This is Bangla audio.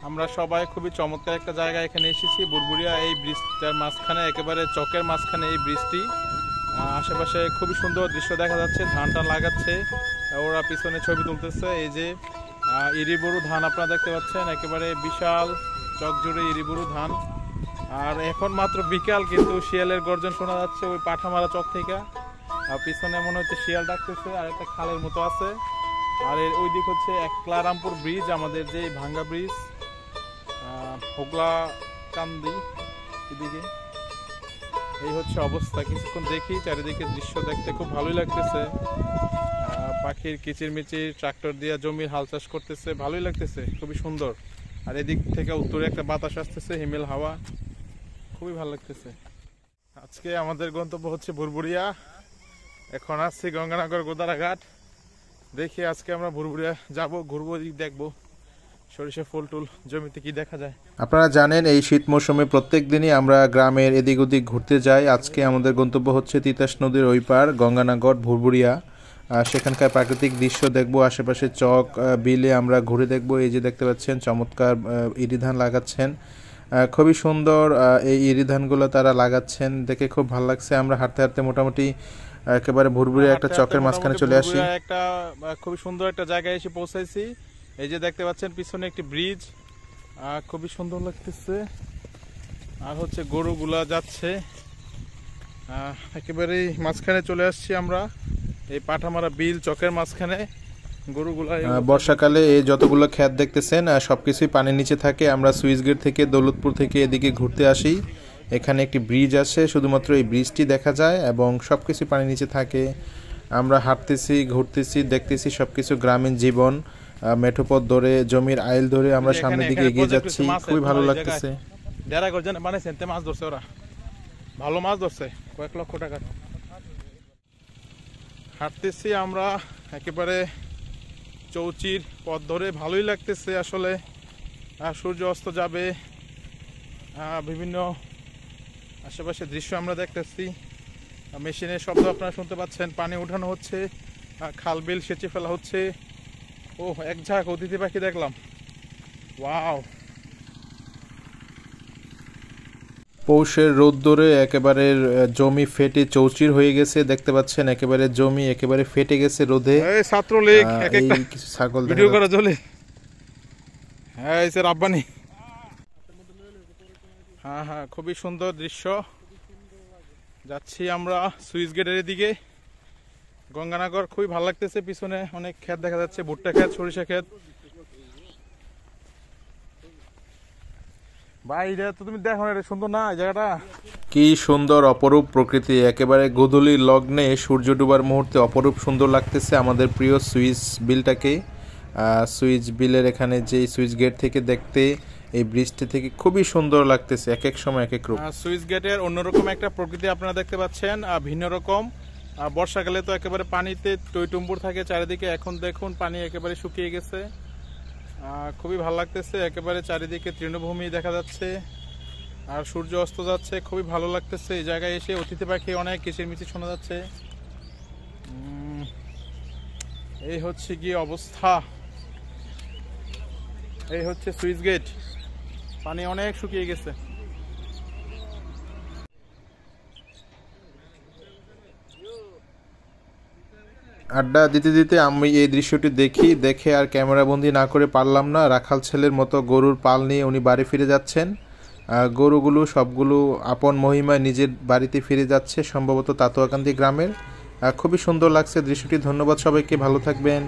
আমরা সবাই খুবই চমৎকার একটা জায়গায় এখানে এসেছি, বুরবুরিয়া। এই ব্রিজটার মাঝখানে, একেবারে চকের মাঝখানে এই ব্রিজটি। আশেপাশে খুবই সুন্দর দৃশ্য দেখা যাচ্ছে, ধান টান লাগাচ্ছে, ওরা পিছনে ছবি তুলতেছে। এই যে ইরিবুরু ধান আপনারা দেখতে পাচ্ছেন, একেবারে বিশাল চক জুড়ে ইরিবুরু ধান। আর এখন মাত্র বিকাল, কিন্তু শিয়ালের গর্জন শোনা যাচ্ছে ওই পাঠামারা চক থেকে। আর পিছনে মনে হচ্ছে শিয়াল ডাকতেছে, আর একটা খালের মতো আছে। আর এর ওই দিক হচ্ছে একলারামপুর ব্রিজ, আমাদের যে ভাঙ্গা ব্রিজ, হোগলা কান্দি এদিকে। এই হচ্ছে অবস্থা। কিছুক্ষণ দেখি, চারিদিকে দৃশ্য দেখতে খুব ভালোই লাগতেছে। পাখির কিচিরমিচির, ট্রাক্টর দিয়ে জমির হাল চাষ করতেছে, ভালোই লাগতেছে, খুবই সুন্দর। আর এদিক থেকে উত্তরে একটা বাতাস আসতেছে, হিমেল হাওয়া, খুবই ভালো লাগতেছে। আজকে আমাদের গন্তব্য হচ্ছে বুরবুরিয়া। এখন আসছি গঙ্গানগর গোদারাঘাট। দেখি আজকে আমরা বুরবুরিয়া যাব, ঘুরবো, দিক দেখবো সরিষা ফুল টুল জমিতে কি দেখা যায়। আপনারা জানেন এই শীত মৌসুমে প্রত্যেক দিনই আমরা গ্রামের এদিক ওদিক ঘুরতে যাই। আজকে আমাদের গন্তব্য হচ্ছে তিতাস নদীর ওই পার গঙ্গানগর ভুরভুরিয়া। সেখানকার প্রাকৃতিক দৃশ্য দেখব, আশেপাশে চক বিলে আমরা ঘুরে দেখব। এই যে দেখতে পাচ্ছেন চমৎকার ইরি ধান লাগাচ্ছেন, খুবই সুন্দর। এই ইরি ধানগুলো তারা লাগাচ্ছেন, দেখে খুব ভালো লাগছে। আমরা হাঁটতে হাঁটতে মোটামুটি একেবারে ভুরভুরিয়া একটা চকের মাঝখানে চলে আসি। একটা খুবই সুন্দর একটা জায়গায় এসে পৌঁছাইছি। এই যে দেখতে পাচ্ছেন পিছনে একটি ব্রিজ, খুবই সুন্দর লাগতেছে। আর হচ্ছে গরুগুলা যাচ্ছে, একেবারে মাঝখানে চলে আসছি আমরা, এই পাঠামারা বিল চকের মাঝখানে। গরুগুলা বর্ষাকালে এই যতগুলো ক্ষেত দেখতেছেন সবকিছুই পানির নিচে থাকে। আমরা সুইচ গেট থেকে দৌলতপুর থেকে এদিকে ঘুরতে আসি। এখানে একটি ব্রিজ আছে, শুধুমাত্র এই ব্রিজটি দেখা যায় এবং সবকিছু পানির নিচে থাকে। আমরা হাঁটতেছি, ঘুরতেছি, দেখতেছি সবকিছু গ্রামীণ জীবন। মেঠোপথ ধরে, জমির আইল ধরে আমরা সামনের দিকে এগিয়ে যাচ্ছি, খুবই ভালো লাগতেছে। মাছ ধরছে ওরা, ভালো মাছ ধরছে, কয়েক লক্ষ টাকা। হাঁটতেছি আমরা একেবারে চৌচির পথ ধরে, ভালোই লাগতেছে আসলে। সূর্য অস্ত যাবে, বিভিন্ন আশেপাশে দৃশ্য আমরা দেখতেছি। মেশিনের শব্দ আপনারা শুনতে পাচ্ছেন, পানি উঠানো হচ্ছে, খাল বিল সেচে ফেলা হচ্ছে। ও এক ঝাঁক অতিথি পাখি দেখলাম, ওয়াও। পৌষের রোদ্দুরে একেবারে জমি ফেটে চৌচির হয়ে গেছে, দেখতে পাচ্ছেন একেবারে জমি একেবারে ফেটে গেছে রোদে। ছাত্রলীগ কিছু ছাগল ভিডিও করা চলে। হ্যাঁ এই স্যার আব্বানি। হ্যাঁ হ্যাঁ, খুবই সুন্দর দৃশ্য। যাচ্ছি আমরা সুইচ গেটের দিকে, গঙ্গানগর, খুবই ভালো লাগতেছে। পিছনে অনেক ক্ষেত দেখা যাচ্ছে, ভুট্টা ক্ষেত, সরিষা ক্ষেত। ভাই এটা তো তুমি দেখো, এটা সুন্দর না এই জায়গাটা? কি সুন্দর অপরূপ প্রকৃতি, একেবারে গোধূলি লগ্নে সূর্য ডুবার মুহূর্তে অপরূপ সুন্দর লাগতেছে আমাদের প্রিয় সুইচ বিলটাকে। সুইচ বিলের এখানে যে সুইচ গেট থেকে দেখতে এই ব্রিজটি থেকে খুবই সুন্দর লাগতেছে, এক এক সময় এক এক রূপ। সুইচ গেটের অন্যরকম একটা প্রকৃতি আপনারা দেখতে পাচ্ছেন, ভিন্ন রকম। বর্ষাকালে তো একেবারে পানিতে টইটুম্বুর থাকে চারিদিকে, এখন দেখুন পানি একেবারে শুকিয়ে গেছে। খুবই ভালো লাগতেছে, একেবারে চারিদিকে তৃণভূমি দেখা যাচ্ছে, আর সূর্য অস্ত যাচ্ছে, খুবই ভালো লাগতেছে। এই জায়গায় এসে অতিথি পাখি অনেক কিচিরমিচির শোনা যাচ্ছে। এই হচ্ছে কি অবস্থা, এই হচ্ছে সুইচ গেট, পানি অনেক শুকিয়ে গেছে। আড্ডা দিতে দিতে আমি এই দৃশ্যটি দেখে আর ক্যামেরাবন্দি না করে পারলাম না। রাখাল ছেলের মতো গরুর পাল নিয়ে উনি বাড়ি ফিরে যাচ্ছেন। গরুগুলো সবগুলো আপন মহিমায় নিজের বাড়িতে ফিরে যাচ্ছে, সম্ভবত তাতুয়াকান্দি গ্রামের। খুবই সুন্দর লাগছে দৃশ্যটি। ধন্যবাদ সবাইকে, ভালো থাকবেন।